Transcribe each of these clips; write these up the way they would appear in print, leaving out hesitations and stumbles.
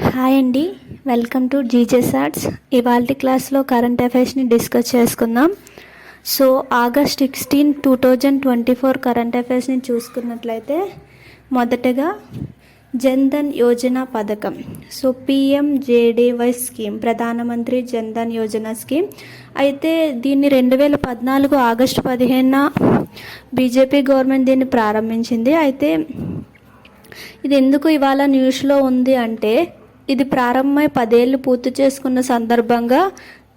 Hi అండి, welcome to జీజెస్ arts. ఇవాళ క్లాస్లో కరెంట్ అఫైర్స్ని డిస్కస్ చేసుకుందాం. సో ఆగస్ట్ 16, 2024 కరెంట్ అఫైర్స్ని చూసుకున్నట్లయితే మొదటగా జన్ధన్ యోజన పథకం. సో పిఎంజేడీవై స్కీమ్, ప్రధానమంత్రి జన్ధన్ యోజన స్కీమ్. అయితే దీన్ని 2014 ఆగస్టు 15న బీజేపీ గవర్నమెంట్ దీన్ని ప్రారంభించింది. అయితే ఇది ఎందుకు ఇవాళ న్యూస్లో ఉంది అంటే, ఇది ప్రారంభమై 10 ఏళ్ళు పూర్తి చేసుకున్న సందర్భంగా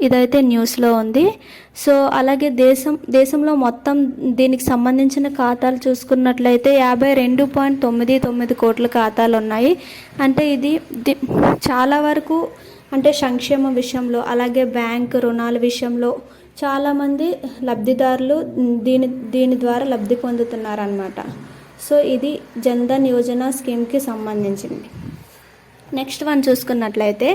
ఇదైతే న్యూస్లో ఉంది. సో అలాగే దేశంలో మొత్తం దీనికి సంబంధించిన ఖాతాలు చూసుకున్నట్లయితే 52.99 కోట్ల ఖాతాలు ఉన్నాయి. అంటే ఇది చాలా వరకు అంటే సంక్షేమ విషయంలో, అలాగే బ్యాంకు రుణాల విషయంలో చాలామంది లబ్ధిదారులు దీని ద్వారా లబ్ధి పొందుతున్నారన్నమాట. సో ఇది జన్ధన్ యోజన స్కీమ్కి సంబంధించింది. నెక్స్ట్ వన్ చూసుకున్నట్లయితే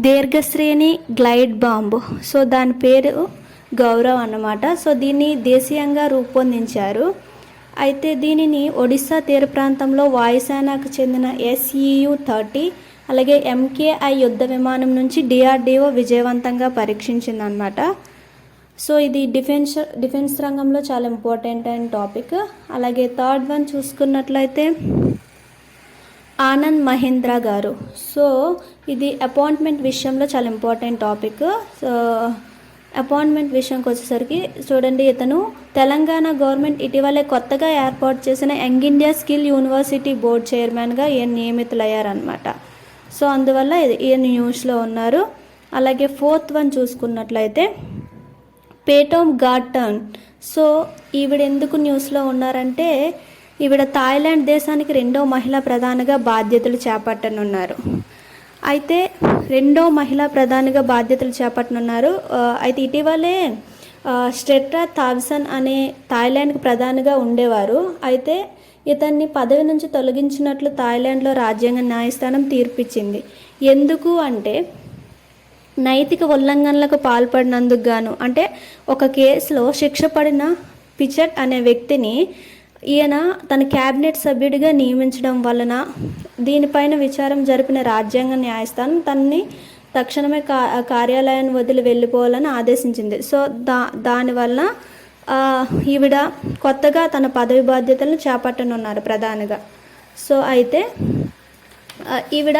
దీర్ఘశ్రేణి గ్లైడ్ బాంబు. సో దాని పేరు గౌరవ్ అన్నమాట. సో దీన్ని దేశీయంగా రూపొందించారు. అయితే దీనిని ఒడిశా తీర ప్రాంతంలో వాయుసేనకు చెందిన SEU-30 అలాగే MKI యుద్ధ విమానం నుంచి DRDO విజయవంతంగా పరీక్షించిందనమాట. సో ఇది డిఫెన్స్ రంగంలో చాలా ఇంపార్టెంట్ అయిన టాపిక్. అలాగే థర్డ్ వన్ చూసుకున్నట్లయితే ఆనంద్ మహీంద్ర గారు. సో ఇది అపాయింట్మెంట్ విషయంలో చాలా ఇంపార్టెంట్ టాపిక్. సో అపాయింట్మెంట్ విషయంకి వచ్చేసరికి చూడండి, ఇతను తెలంగాణ గవర్నమెంట్ ఇటీవలే కొత్తగా ఏర్పాటు చేసిన young India skill university board చైర్మన్గా ఈయన నియమితులయ్యారనమాట. సో అందువల్ల ఈయన న్యూస్లో ఉన్నారు. అలాగే ఫోర్త్ వన్ చూసుకున్నట్లయితే పేటోమ్ గార్టన్. సో ఈవిడ ఎందుకు న్యూస్లో ఉన్నారంటే, ఈవిడ థాయిలాండ్ దేశానికి 2వ మహిళా ప్రధానిగా బాధ్యతలు చేపట్టనున్నారు. అయితే 2వ మహిళా ప్రధానిగా బాధ్యతలు చేపట్టనున్నారు. అయితే ఇటీవలే స్ట్రెట్రా థాబ్సన్ అనే థాయిలాండ్కి ప్రధానిగా ఉండేవారు. అయితే ఇతన్ని పదవి నుంచి తొలగించినట్లు థాయిలాండ్లో రాజ్యాంగ న్యాయస్థానం తీర్పిచ్చింది. ఎందుకు అంటే, నైతిక ఉల్లంఘనలకు పాల్పడినందుకు గాను, అంటే ఒక కేసులో శిక్ష పడిన పిచట్ అనే వ్యక్తిని ఈయన తన క్యాబినెట్ సభ్యుడిగా నియమించడం వలన దీనిపైన విచారం జరిపిన రాజ్యాంగ న్యాయస్థానం తనని తక్షణమే కార్యాలయాన్ని వదిలి వెళ్ళిపోవాలని ఆదేశించింది. సో దానివల్ల ఈవిడ కొత్తగా తన పదవి బాధ్యతలను చేపట్టనున్నారు ప్రధానిగా. సో అయితే ఈవిడ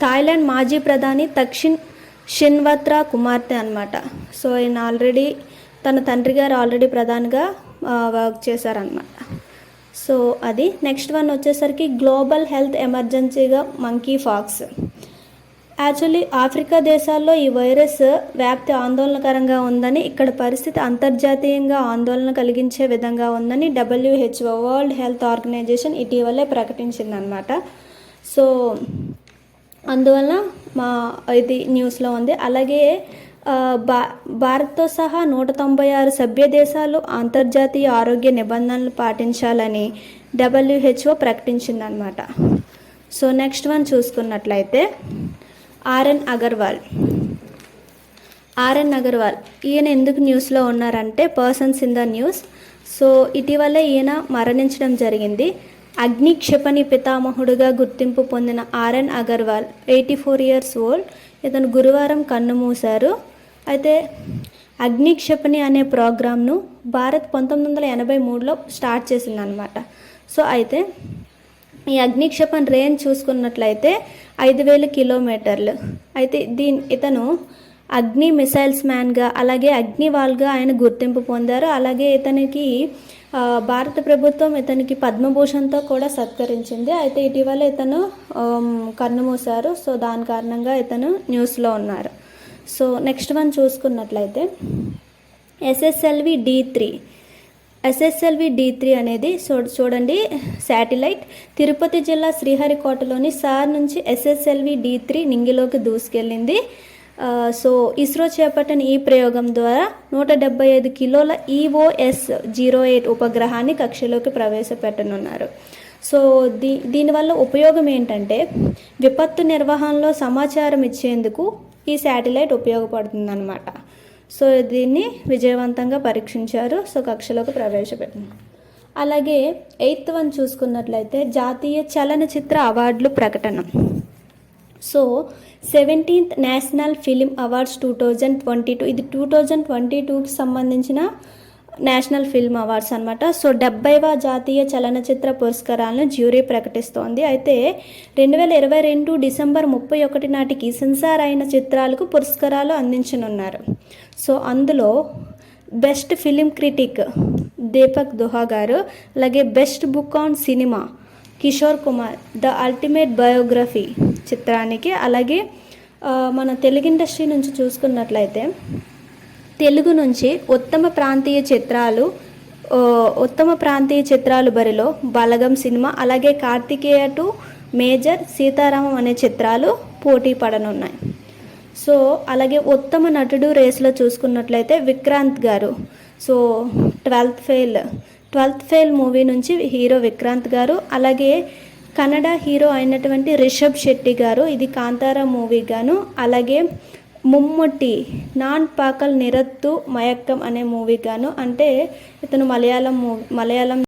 థాయిలాండ్ మాజీ ప్రధాని తక్షిన్ షిన్వత్రా కుమార్తె అనమాట. సో ఈయన ఆల్రెడీ తన తండ్రి గారు ఆల్రెడీ ప్రధానిగా వర్క్ చేశారనమాట. సో అది. నెక్స్ట్ వన్ వచ్చేసరికి గ్లోబల్ హెల్త్ ఎమర్జెన్సీగా మంకీ పాక్స్. యాక్చువల్లీ ఆఫ్రికా దేశాల్లో ఈ వైరస్ వ్యాప్తి ఆందోళనకరంగా ఉందని, ఇక్కడ పరిస్థితి అంతర్జాతీయంగా ఆందోళన కలిగించే విధంగా ఉందని WHO వరల్డ్ హెల్త్ ఆర్గనైజేషన్ ఇటీవలే ప్రకటించిందనమాట. సో అందువల్ల ఇది న్యూస్లో ఉంది. అలాగే భారత్తో సహా 196 సభ్య దేశాలు అంతర్జాతీయ ఆరోగ్య నిబంధనలు పాటించాలని WHO ప్రకటించిందనమాట. సో నెక్స్ట్ వన్ చూసుకున్నట్లయితే RN అగర్వాల్. ఈయన ఎందుకు న్యూస్లో ఉన్నారంటే, persons in the news. So ఇటీవలే ఈయన మరణించడం జరిగింది. అగ్ని క్షిపణి పితామహుడుగా గుర్తింపు పొందిన RN అగర్వాల్ 84 years old. ఇతను గురువారం కన్నుమూశారు. అయితే అగ్ని క్షిపణి అనే ప్రోగ్రామ్ను భారత్ 1983లో స్టార్ట్ చేసిందనమాట. సో అయితే ఈ అగ్ని క్షిపణి రేంజ్ చూసుకున్నట్లయితే 5000 కిలోమీటర్లు. అయితే ఇతను అగ్ని మిసైల్స్ మ్యాన్గా, అలాగే అగ్నివాల్గా ఆయన గుర్తింపు పొందారు. అలాగే ఇతనికి భారత ప్రభుత్వం ఇతనికి పద్మభూషణ్తో కూడా సత్కరించింది. అయితే ఇటీవల ఇతను కన్నుమూశారు. సో దాని కారణంగా ఇతను న్యూస్లో ఉన్నారు. సో నెక్స్ట్ వన్ చూసుకున్నట్లయితే SSLV D3 అనేది చూడండి, శాటిలైట్ తిరుపతి జిల్లా శ్రీహరికోటలోని సార్ నుంచి SSLV D3 నింగిలోకి దూసుకెళ్ళింది. సో ఇస్రో చేపట్టిన ఈ ప్రయోగం ద్వారా 175 కిలోల EOS-08 ఉపగ్రహాన్ని కక్షలోకి ప్రవేశపెట్టనున్నారు. సో దీనివల్ల ఉపయోగం ఏంటంటే, విపత్తు నిర్వహణలో సమాచారం ఇచ్చేందుకు ఈ శాటిలైట్ ఉపయోగపడుతుందన్నమాట. సో దీన్ని విజయవంతంగా పరీక్షించారు. సో కక్షలోకి ప్రవేశపెట్టింది. అలాగే 8th వన్ చూసుకున్నట్లయితే జాతీయ చలనచిత్ర అవార్డులు ప్రకటన. So 17th national film awards 2022, ఇది 2022కి సంబంధించిన నేషనల్ ఫిల్మ్ అవార్డ్స్ అనమాట. సో 70వ జాతీయ చలనచిత్ర పురస్కారాలను జ్యూరీ ప్రకటిస్తోంది. అయితే 2022 డిసెంబర్ 31 నాటికి సెన్సార్ అయిన చిత్రాలకు పురస్కారాలు అందించనున్నారు. సో అందులో బెస్ట్ ఫిలిం క్రిటిక్ దీపక్ దుహా గారు, అలాగే best book on cinema Kishore Kumar the ultimate biography చిత్రానికి, అలాగే మన తెలుగు ఇండస్ట్రీ నుంచి చూసుకున్నట్లయితే తెలుగు నుంచి ఉత్తమ ప్రాంతీయ చిత్రాలు బరిలో బలగం సినిమా, అలాగే కార్తికేయ 2, మేజర్, సీతారామం అనే చిత్రాలు పోటీ పడనున్నాయి. సో అలాగే ఉత్తమ నటుడు రేసులో చూసుకున్నట్లయితే విక్రాంత్ గారు, సో 12th ఫెయిల్ మూవీ నుంచి హీరో విక్రాంత్ గారు, అలాగే కన్నడ హీరో అయినటువంటి రిషబ్ శెట్టి గారు, ఇది కాంతారా మూవీ గాను, అలాగే ముమ్ముట్టి నాన్ పాకల్ నిరత్తు మయక్కం అనే మూవీ గాను, అంటే ఇతను మలయాళం